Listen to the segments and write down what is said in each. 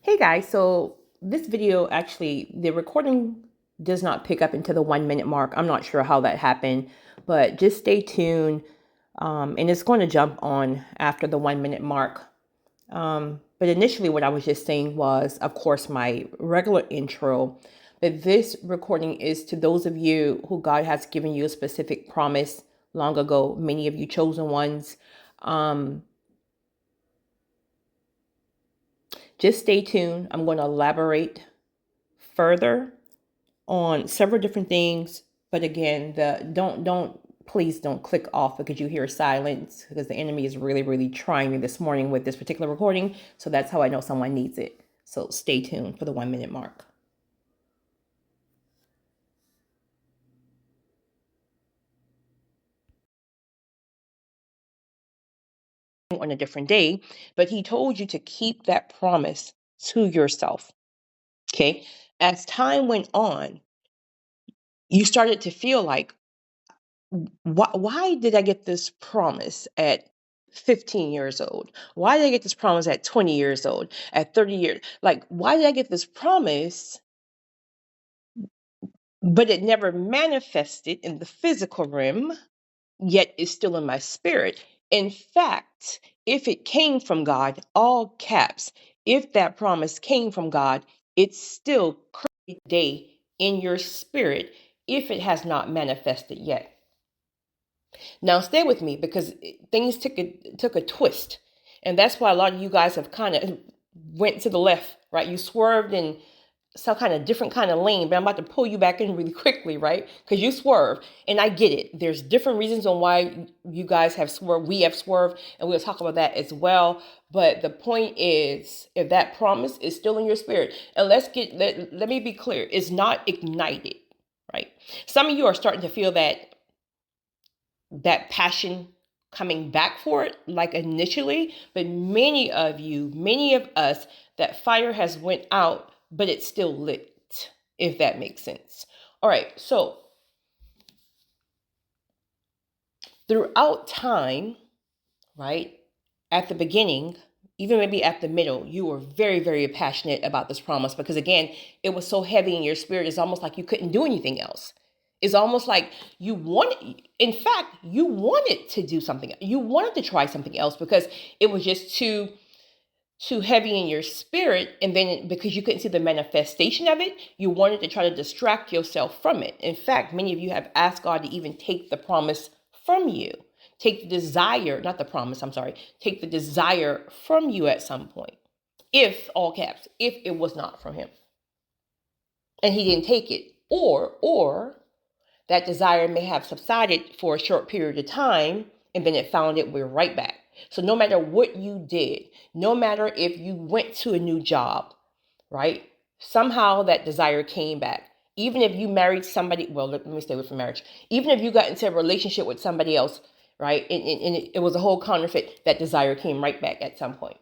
Hey guys, so this video actually, the recording does not pick up into the 1 minute mark. I'm not sure how that happened, but just stay tuned. And it's going to jump on after the 1 minute mark. But initially, what I was just saying was, of course, my regular intro. But this recording is to those of you who God has given you a specific promise long ago, many of you chosen ones. Um, just stay tuned. I'm going to elaborate further on several different things. But again, the don't please don't click off because you hear silence, because the enemy is really trying me this morning with this particular recording. So that's how I know someone needs it. So stay tuned for the 1 minute mark. On a different day, but he told you to keep that promise to yourself. Okay. As time went on, you started to feel like, why did I get this promise at 15 years old? Why did I get this promise at 20 years old, at 30 years? Like, why did I get this promise, but it never manifested in the physical realm, yet it's still in my spirit? In fact, if it came from God, all caps, if that promise came from God, it's still current day in your spirit if it has not manifested yet. Now stay with me because things took a twist, and that's why a lot of you guys have kind of went to the left, right? You swerved in some kind of different kind of lane, but I'm about to pull you back in really quickly, right? Because you swerve, and I get it. There's different reasons on why you guys have swerved. We have swerved, and we'll talk about that as well. But the point is, if that promise is still in your spirit, and let me be clear, it's not ignited, right? Some of you are starting to feel that passion coming back for it like initially, but many of us, that fire has went out, but it's still lit, if that makes sense. All right, so throughout time, right, at the beginning, even maybe at the middle, you were very passionate about this promise, because again, it was so heavy in your spirit. It's almost like you couldn't do anything else. It's almost like in fact, you wanted to do something. You wanted to try something else because it was just too heavy in your spirit. And then because you couldn't see the manifestation of it, you wanted to try to distract yourself from it. In fact, many of you have asked God to even take the promise from you. Take the desire, not the promise, I'm sorry. Take the desire from you at some point. If, all caps, if it was not from him. And he didn't take it. Or that desire may have subsided for a short period of time, and then it found it, we're right back. So no matter what you did, no matter if you went to a new job, right? Somehow that desire came back. Even if you married somebody, well, let me stay with marriage. Even if you got into a relationship with somebody else, right? And it was a whole counterfeit, that desire came right back at some point.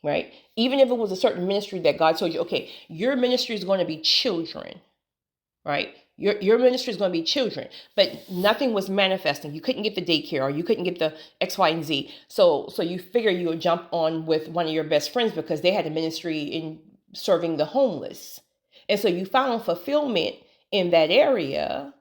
Right? Even if it was a certain ministry that God told you, okay, your ministry is going to be children, right? Your ministry is going to be children, but nothing was manifesting. You couldn't get the daycare, or you couldn't get the X, Y, and Z. So you figure you would jump on with one of your best friends because they had a ministry in serving the homeless. And so you found fulfillment in that area,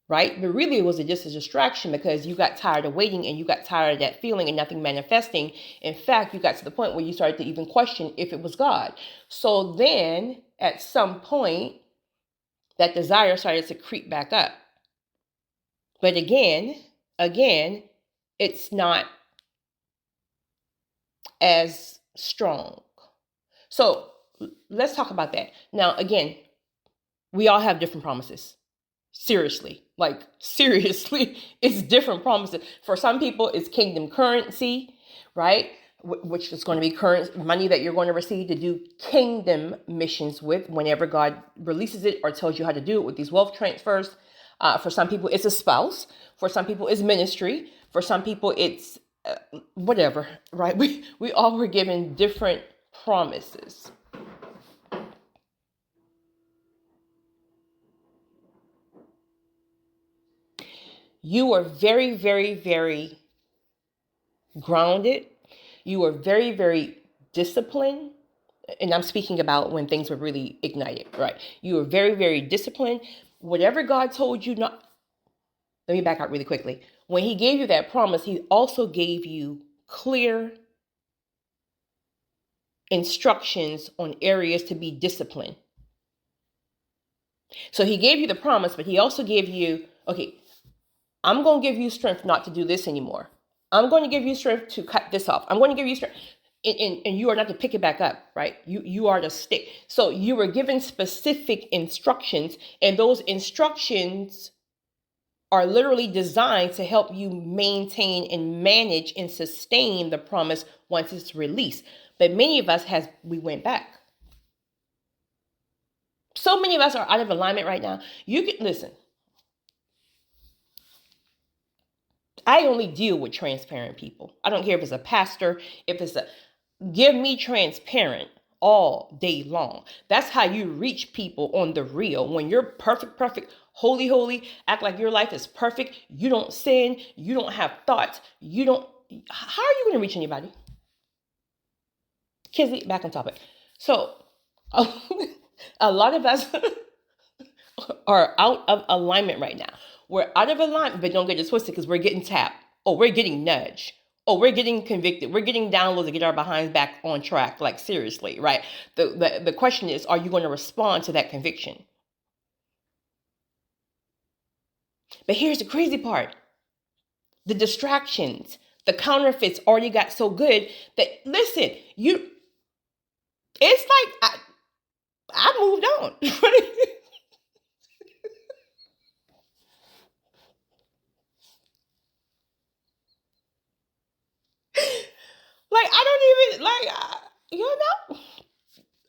right? But really it was just a distraction because you got tired of waiting, and you got tired of that feeling and nothing manifesting. In fact, you got to the point where you started to even question if it was God. So then at some point, that desire started to creep back up. But again, it's not as strong. So let's talk about that. Now, again, we all have different promises. Seriously, it's different promises. For some people, it's kingdom currency, right? Which is going to be current money that you're going to receive to do kingdom missions with whenever God releases it or tells you how to do it with these wealth transfers. For some people, it's a spouse. For some people, it's ministry. For some people, it's whatever, right? We all were given different promises. You are very grounded. You were very, very disciplined. And I'm speaking about when things were really ignited, right? You were very, very disciplined. Whatever God told you not, let me back out really quickly. When he gave you that promise, he also gave you clear instructions on areas to be disciplined. So he gave you the promise, but he also gave you, okay, I'm going to give you strength not to do this anymore. I'm going to give you strength to cut this off. I'm going to give you strength. And you are not to pick it back up, right? You are to stick. So you were given specific instructions, and those instructions are literally designed to help you maintain and manage and sustain the promise once it's released. But many of us we went back. So many of us are out of alignment right now. You can listen. I only deal with transparent people. I don't care if it's a pastor, give me transparent all day long. That's how you reach people on the real. When you're perfect, holy, act like your life is perfect. You don't sin. You don't have thoughts. How are you going to reach anybody? Kizzy, back on topic. So a lot of us are out of alignment right now. We're out of alignment, but don't get it twisted because we're getting tapped. Oh, we're getting nudged. Oh, we're getting convicted. We're getting downloads to get our behinds back on track. Like seriously, right? The question is, are you going to respond to that conviction? But here's the crazy part. The distractions, the counterfeits already got so good that, listen, it's like I moved on. Like, I don't even, I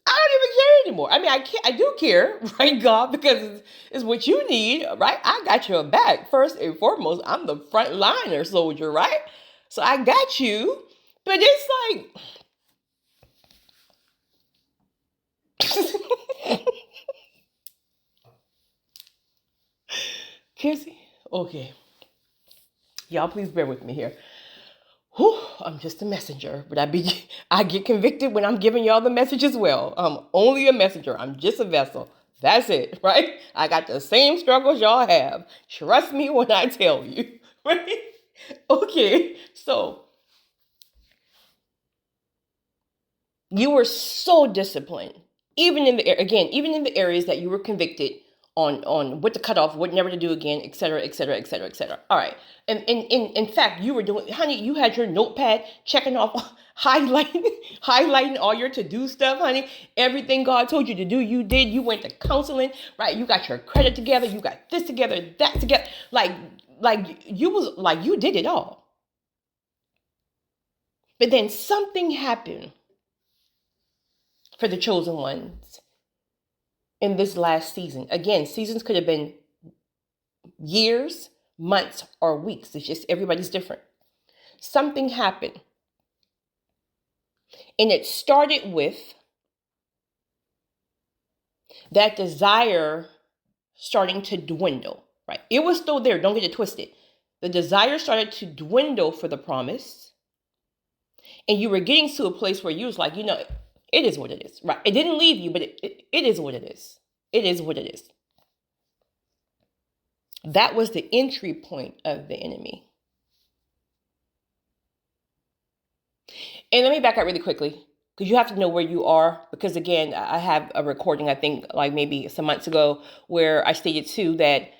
don't even care anymore. I mean, I do care, right, God, because it's what you need, right? I got your back. First and foremost, I'm the frontliner soldier, right? So I got you. But it's like, Kizzy, okay. Y'all please bear with me here. Whew, I'm just a messenger, but I get convicted when I'm giving y'all the message as well. I'm only a messenger. I'm just a vessel. That's it, right? I got the same struggles y'all have. Trust me when I tell you, right? Okay, so you were so disciplined, even in the areas that you were convicted on what to cut off, what never to do again, etc., etc., etc., etc. All right. And in fact, you were doing, honey, you had your notepad checking off, highlighting all your to-do stuff, honey. Everything God told you to do, you did. You went to counseling, right? You got your credit together. You got this together, that together. Like you did it all. But then something happened for the chosen ones in this last season. Again, seasons could have been years, months, or weeks. It's just everybody's different. Something happened. And it started with that desire starting to dwindle, right? It was still there. Don't get it twisted. The desire started to dwindle for the promise. And you were getting to a place where you was like, it is what it is, right? It didn't leave you, but it is what it is. It is what it is. That was the entry point of the enemy. And let me back up really quickly, because you have to know where you are. Because again, I have a recording, I think like maybe some months ago, where I stated too that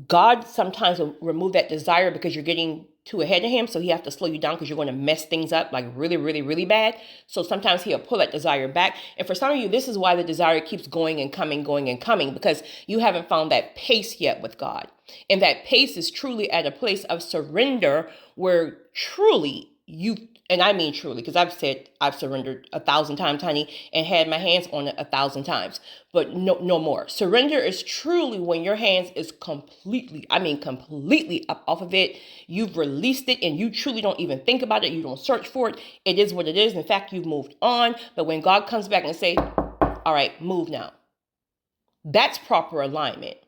God sometimes will remove that desire because you're getting too ahead of him. So he has to slow you down because you're going to mess things up like really, really, really bad. So sometimes he'll pull that desire back. And for some of you, this is why the desire keeps going and coming, because you haven't found that pace yet with God. And that pace is truly at a place of surrender where truly and I mean truly, because I've said I've surrendered 1,000 times, honey, and had my hands on it 1,000 times, but no more. Surrender is truly when your hands is completely up off of it. You've released it and you truly don't even think about it. You don't search for it. It is what it is. In fact, you've moved on. But when God comes back and say, all right, move now. That's proper alignment.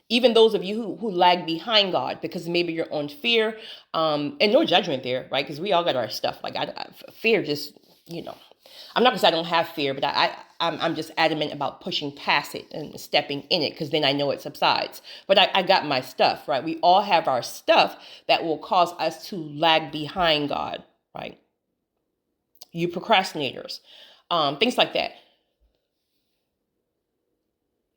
Even those of you who lag behind God because maybe your own fear, and no judgment there, right? Because we all got our stuff. Like fear just, I'm not gonna say I don't have fear, but I'm just adamant about pushing past it and stepping in it because then I know it subsides. But I got my stuff, right? We all have our stuff that will cause us to lag behind God, right? You procrastinators, things like that.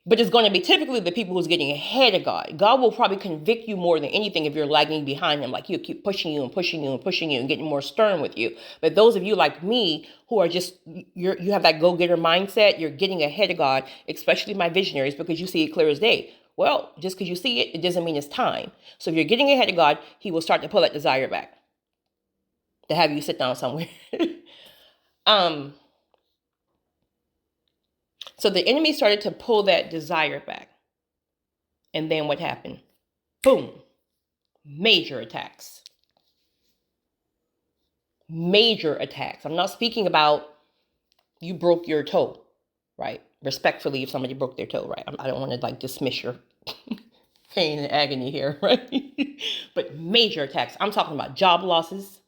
But it's going to be typically the people who's getting ahead of God. God will probably convict you more than anything if you're lagging behind him. Like he'll keep pushing you and pushing you and pushing you and getting more stern with you. But those of you like me who are just, you have that go-getter mindset, you're getting ahead of God, especially my visionaries, because you see it clear as day. Well, just because you see it, it doesn't mean it's time. So if you're getting ahead of God, he will start to pull that desire back to have you sit down somewhere. So the enemy started to pull that desire back. And then what happened? Boom. Major attacks. Major attacks. I'm not speaking about you broke your toe, right? Respectfully, if somebody broke their toe, right? I don't want to like dismiss your pain and agony here, right? But major attacks. I'm talking about job losses,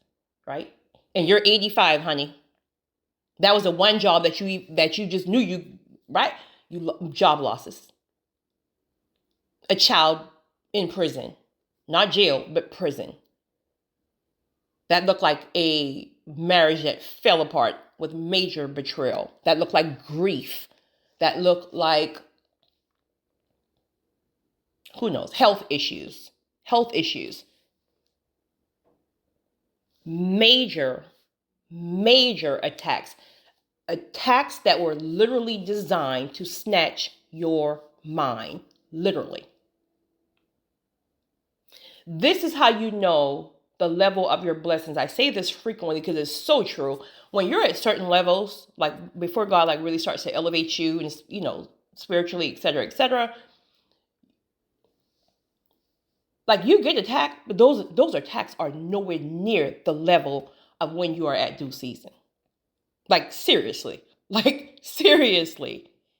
right? And you're 85, honey. That was the one job that you just knew you, right? Job losses. A child in prison, not jail, but prison. That looked like a marriage that fell apart with major betrayal. That looked like grief. That looked like, who knows, health issues. Major attacks. Attacks that were literally designed to snatch your mind. Literally. This is how you know the level of your blessings. I say this frequently because it's so true. When you're at certain levels, like before God like really starts to elevate you and spiritually, etc., like you get attacked, but those attacks are nowhere near the level of when you are at due season. Like seriously.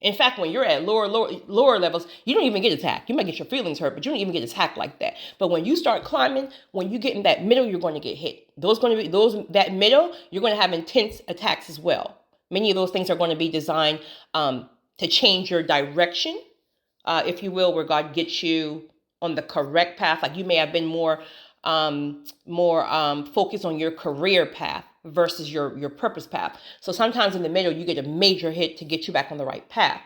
In fact, when you're at lower levels, you don't even get attacked. You might get your feelings hurt, but you don't even get attacked like that. But when you start climbing, when you get in that middle, you're going to get hit. That middle, you're going to have intense attacks as well. Many of those things are going to be designed to change your direction, if you will, where God gets you on the correct path. Like you may have been more focused on your career path versus your purpose path. So sometimes in the middle, you get a major hit to get you back on the right path.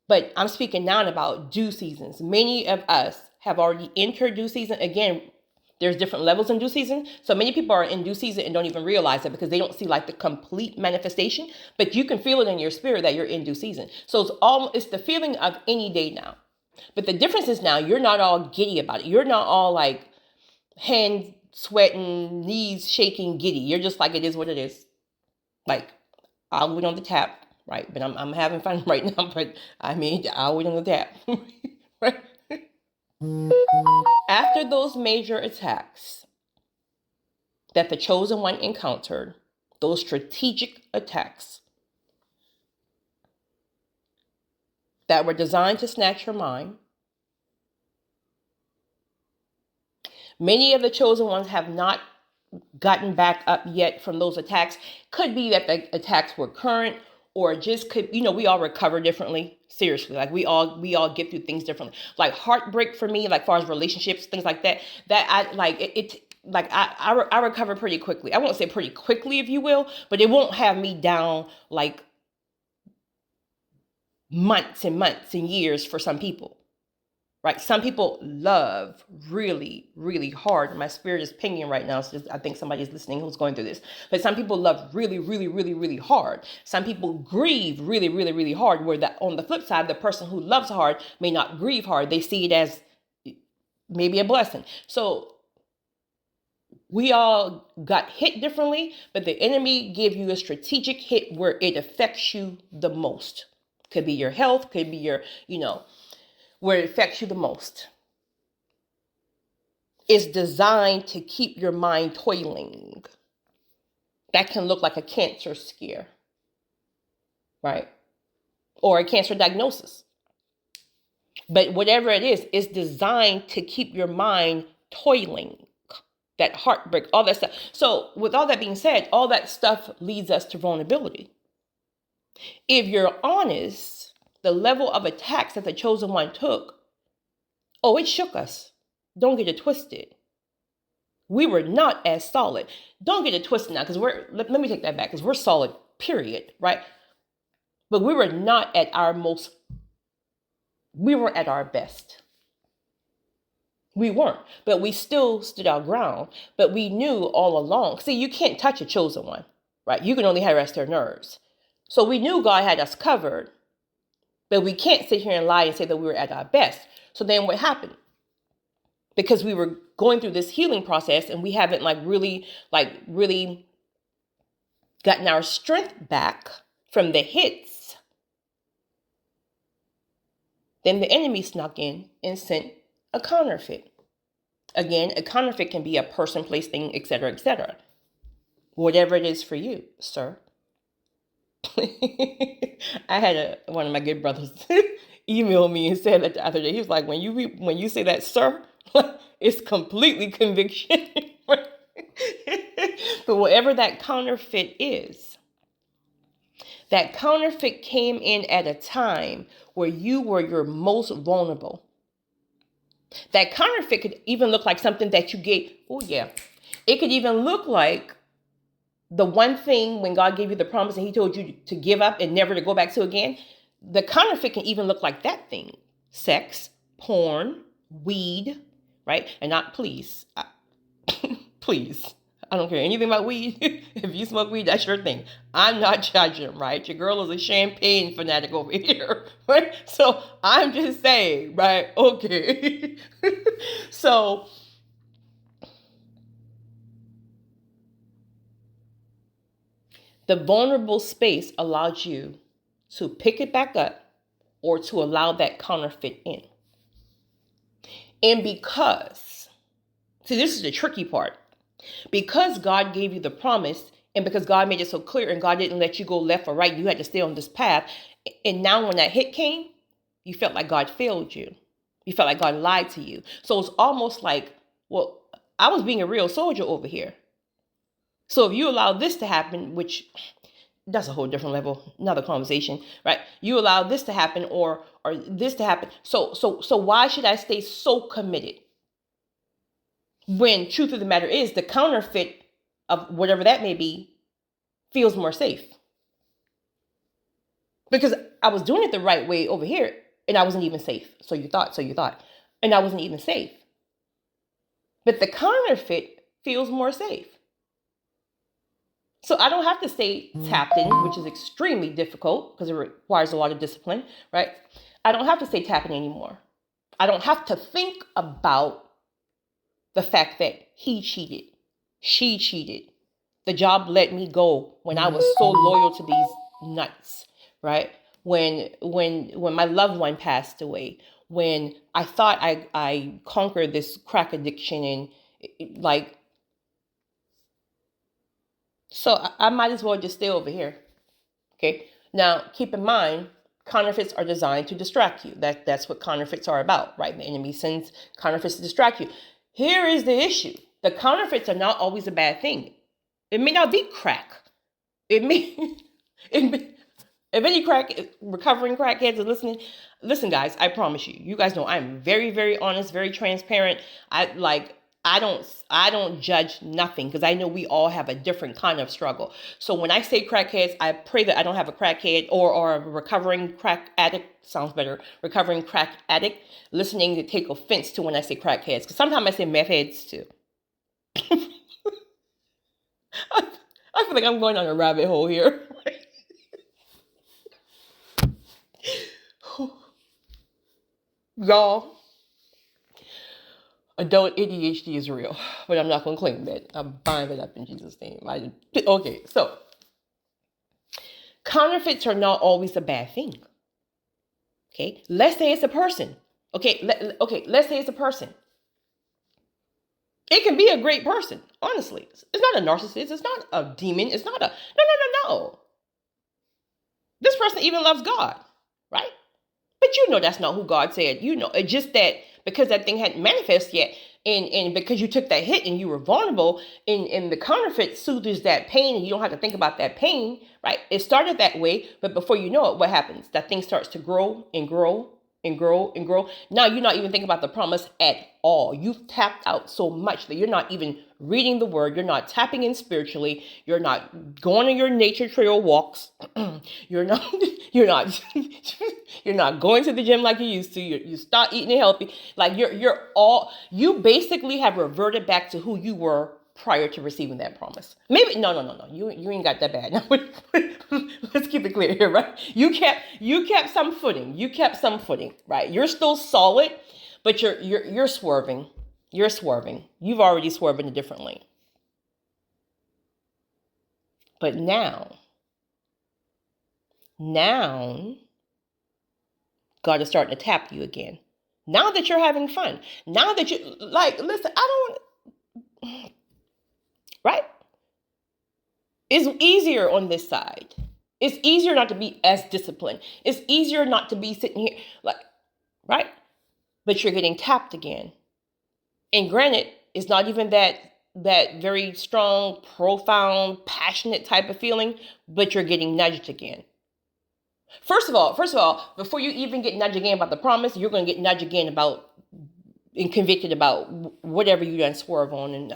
But I'm speaking now about due seasons. Many of us have already entered due season. Again, there's different levels in due season. So many people are in due season and don't even realize it because they don't see like the complete manifestation, but you can feel it in your spirit that you're in due season. So it's the feeling of any day now. But the difference is now you're not all giddy about it. You're not all like hands sweating, knees shaking, giddy. You're just like, it is what it is. Like, I'll wait on the tap, right? But I'm having fun right now, but I'll wait on the tap. Right? After those major attacks that the chosen one encountered, those strategic attacks that were designed to snatch your mind, many of the chosen ones have not gotten back up yet from those attacks. Could be that the attacks were current, or just could, we all recover differently. Seriously, like we all get through things differently. Like heartbreak for me, like far as relationships, things like that, that I like I recover pretty quickly. I won't say pretty quickly, if you will, but it won't have me down like months and months and years for some people. Right? Some people love really, really hard. My spirit is pinging right now. So I think somebody's listening who's going through this. But some people love really, really, really, really hard. Some people grieve really, really, really hard. Where that on the flip side, the person who loves hard may not grieve hard. They see it as maybe a blessing. So we all got hit differently, but the enemy gave you a strategic hit where it affects you the most. Could be your health, could be your, where it affects you the most. Is designed to keep your mind toiling. That can look like a cancer scare, right? Or a cancer diagnosis. But whatever it is, it's designed to keep your mind toiling, that heartbreak, all that stuff. So with all that being said, all that stuff leads us to vulnerability. If you're honest, the level of attacks that the chosen one took, oh, it shook us. Don't get it twisted. We were not as solid. Don't get it twisted now, because let me take that back, because we're solid, period, right? But we were not at our we weren't at our best. We weren't, but we still stood our ground. But we knew all along. See, you can't touch a chosen one, right? You can only harass their nerves. So we knew God had us covered, but we can't sit here and lie and say that we were at our best. So then what happened? Because we were going through this healing process and we haven't really gotten our strength back from the hits, then the enemy snuck in and sent a counterfeit. Again, a counterfeit can be a person, place, thing, etc., etc. Whatever it is for you, sir. I had one of my good brothers email me and said that the other day. He was like, when you say that, sir, it's completely conviction. But whatever that counterfeit is, that counterfeit came in at a time where you were your most vulnerable. That counterfeit could even look like something that you gave. Oh, yeah. It could even look like the one thing when God gave you the promise and he told you to give up and never to go back to again. The counterfeit can even look like that thing. Sex, porn, weed, right? And not please. Please. I don't care anything about weed. If you smoke weed, that's your thing. I'm not judging, right? Your girl is a champagne fanatic over here, right? So I'm just saying, right? Okay. So the vulnerable space allows you to pick it back up or to allow that counterfeit in. And because, see, this is the tricky part. Because God gave you the promise and because God made it so clear and God didn't let you go left or right, you had to stay on this path. And now when that hit came, you felt like God failed you. You felt like God lied to you. So it's almost like, well, I was being a real soldier over here. So if you allow this to happen, which that's a whole different level, another conversation, right? You allow this to happen or this to happen. So why should I stay so committed? When truth of the matter is the counterfeit of whatever that may be feels more safe. Because I was doing it the right way over here and I wasn't even safe. So you thought. And I wasn't even safe. But the counterfeit feels more safe. So I don't have to stay tapped in, which is extremely difficult because it requires a lot of discipline, right? I don't have to stay tapping anymore. I don't have to think about the fact that he cheated, she cheated. The job let me go when I was so loyal to these nuts, right? When my loved one passed away, when I thought I conquered this crack addiction and so I might as well just stay over here. Okay. Now keep in mind, counterfeits are designed to distract you. That's what counterfeits are about, right? The enemy sends counterfeits to distract you. Here is the issue. The counterfeits are not always a bad thing. It may not be crack. It may, if any recovering crackheads are listening, listen guys, I promise you, you guys know I'm very, very honest, very transparent. I don't judge nothing because I know we all have a different kind of struggle. So when I say crackheads, I pray that I don't have a crackhead or a recovering crack addict, sounds better, recovering crack addict, listening to take offense to when I say crackheads. Because sometimes I say meth heads too. I feel like I'm going on a rabbit hole here. Y'all, adult ADHD is real, but I'm not going to claim that. I'm buying it up in Jesus' name. Okay, so counterfeits are not always a bad thing. Okay, let's say it's a person. Okay, let's say it's a person. It can be a great person, honestly. It's not a narcissist. It's not a demon. It's not a... No. This person even loves God, right? But you know that's not who God said. You know, it's just that because that thing hadn't manifested yet, and because you took that hit and you were vulnerable, and the counterfeit soothes that pain, and you don't have to think about that pain, right? It started that way, but before you know it, what happens? That thing starts to grow and grow and grow and grow. Now you're not even thinking about the promise at all. You've tapped out so much that you're not even reading the word. You're not tapping in spiritually. You're not going on your nature trail walks. you're not you're not you're not going to the gym like you used to. You start eating healthy. Like you basically have reverted back to who you were prior to receiving that promise. Maybe no. You ain't got that bad. Now, let's keep it clear here, right? You kept some footing. You kept some footing, right? You're still solid, but you're swerving. You're swerving. You've already swerved in a different lane. But now God is starting to tap you again. Now that you're having fun. Now that you listen, right? It's easier on this side. It's easier not to be as disciplined. It's easier not to be sitting here right? But you're getting tapped again. And granted, it's not even that very strong, profound, passionate type of feeling, but you're getting nudged again. First of all, before you even get nudged again about the promise, you're going to get nudged again about and convicted about whatever you done swerve on, and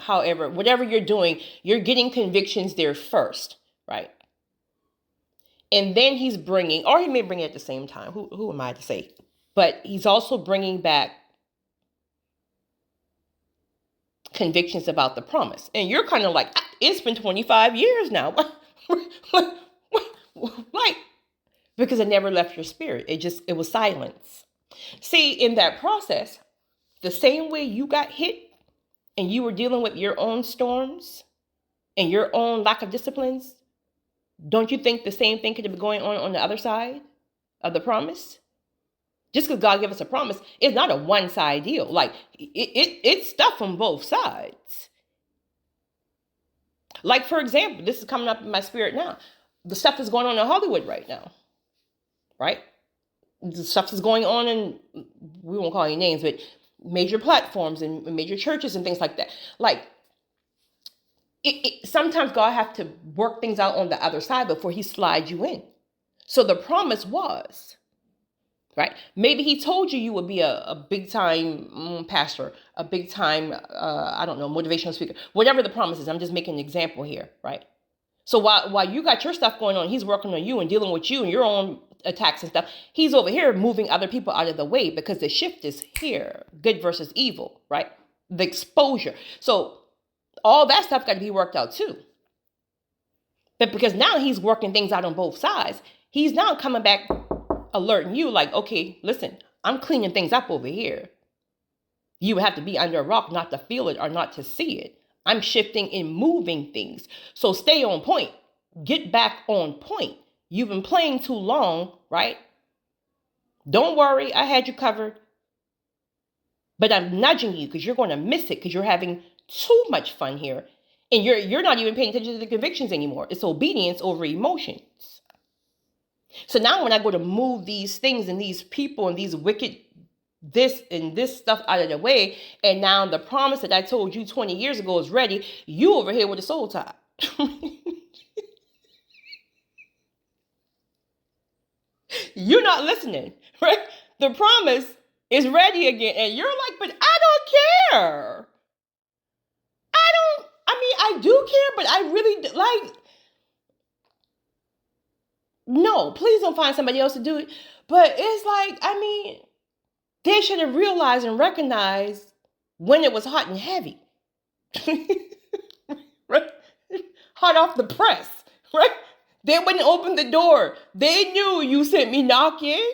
whatever you're doing, you're getting convictions there first, right? And then he's bringing, or he may bring it at the same time. Who am I to say? But he's also bringing back convictions about the promise. And you're kind of like, it's been 25 years now. Like, because it never left your spirit. It was silence. See, in that process, the same way you got hit and you were dealing with your own storms and your own lack of disciplines, don't you think the same thing could have been going on the other side of the promise? Just because God gave us a promise, it's not a one-side deal. Like, it's stuff from both sides. Like, for example, this is coming up in my spirit now. The stuff that's going on in Hollywood right now, right? The stuff that's going on in, we won't call any names, but major platforms and major churches and things like that. Like, sometimes God has to work things out on the other side before he slides you in. So the promise was, right? Maybe he told you would be a big time pastor, a big time, motivational speaker, whatever the promise is. I'm just making an example here, right? So while you got your stuff going on, he's working on you and dealing with you and your own attacks and stuff. He's over here moving other people out of the way because the shift is here. Good versus evil, right? The exposure. So all that stuff got to be worked out too. But because now he's working things out on both sides, he's now coming back alerting you like, okay, listen, I'm cleaning things up over here. You have to be under a rock not to feel it or not to see it. I'm shifting and moving things. So stay on point. Get back on point. You've been playing too long, right? Don't worry, I had you covered. But I'm nudging you because you're going to miss it because you're having too much fun here. And you're not even paying attention to the convictions anymore. It's obedience over emotions. So now when I go to move these things and these people and these wicked this and this stuff out of the way, and now the promise that I told you 20 years ago is ready, you over here with a soul tie. You're not listening, right? The promise is ready again, and you're like, but I don't care. I do care, but I really like, no, please don't find somebody else to do it. But it's like, they should have realized and recognized when it was hot and heavy. Right? Hot off the press, right? They wouldn't open the door. They knew you sent me knocking.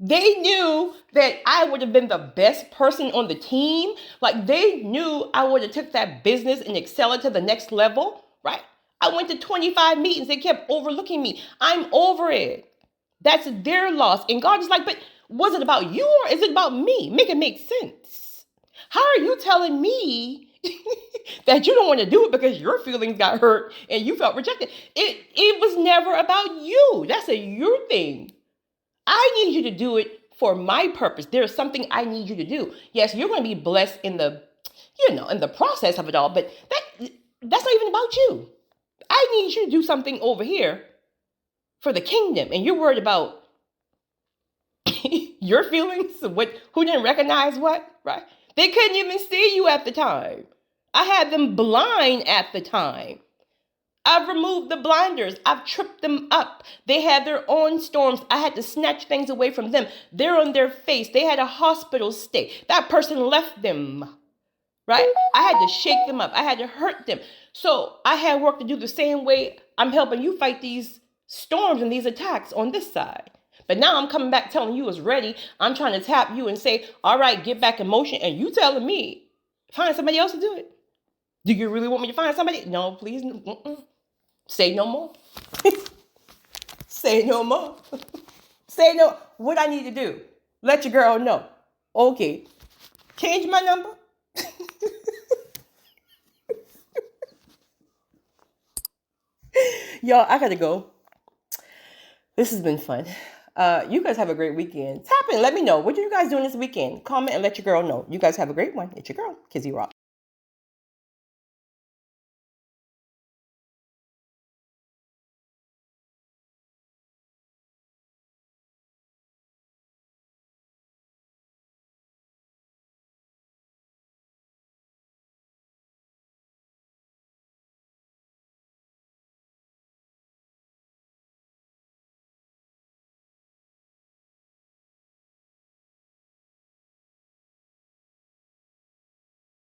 They knew that I would have been the best person on the team. Like, they knew I would have took that business and excel it to the next level, right? I went to 25 meetings. They kept overlooking me. I'm over it. That's their loss. And God is like, but was it about you or is it about me? Make it make sense. How are you telling me that you don't want to do it because your feelings got hurt and you felt rejected? It was never about you. That's a you thing. I need you to do it for my purpose. There's something I need you to do. Yes, you're going to be blessed in the, in the process of it all, but that's not even about you. I need you to do something over here for the kingdom, and you're worried about your feelings, who didn't recognize what, right? They couldn't even see you at the time. I had them blind at the time. I've removed the blinders. I've tripped them up. They had their own storms. I had to snatch things away from them. They're on their face. They had a hospital stay. That person left them, right? I had to shake them up. I had to hurt them. So I had work to do the same way I'm helping you fight these storms and these attacks on this side. But now I'm coming back telling you it's ready. I'm trying to tap you and say, all right, get back in motion. And you telling me, find somebody else to do it. Do you really want me to find somebody? No, please. Say no more. Say no more. Say no. What I need to do? Let your girl know. Okay. Change my number. Y'all, I gotta go. This has been fun. You guys have a great weekend. Tap in. Let me know. What are you guys doing this weekend? Comment and let your girl know. You guys have a great one. It's your girl, Kizzy Rock.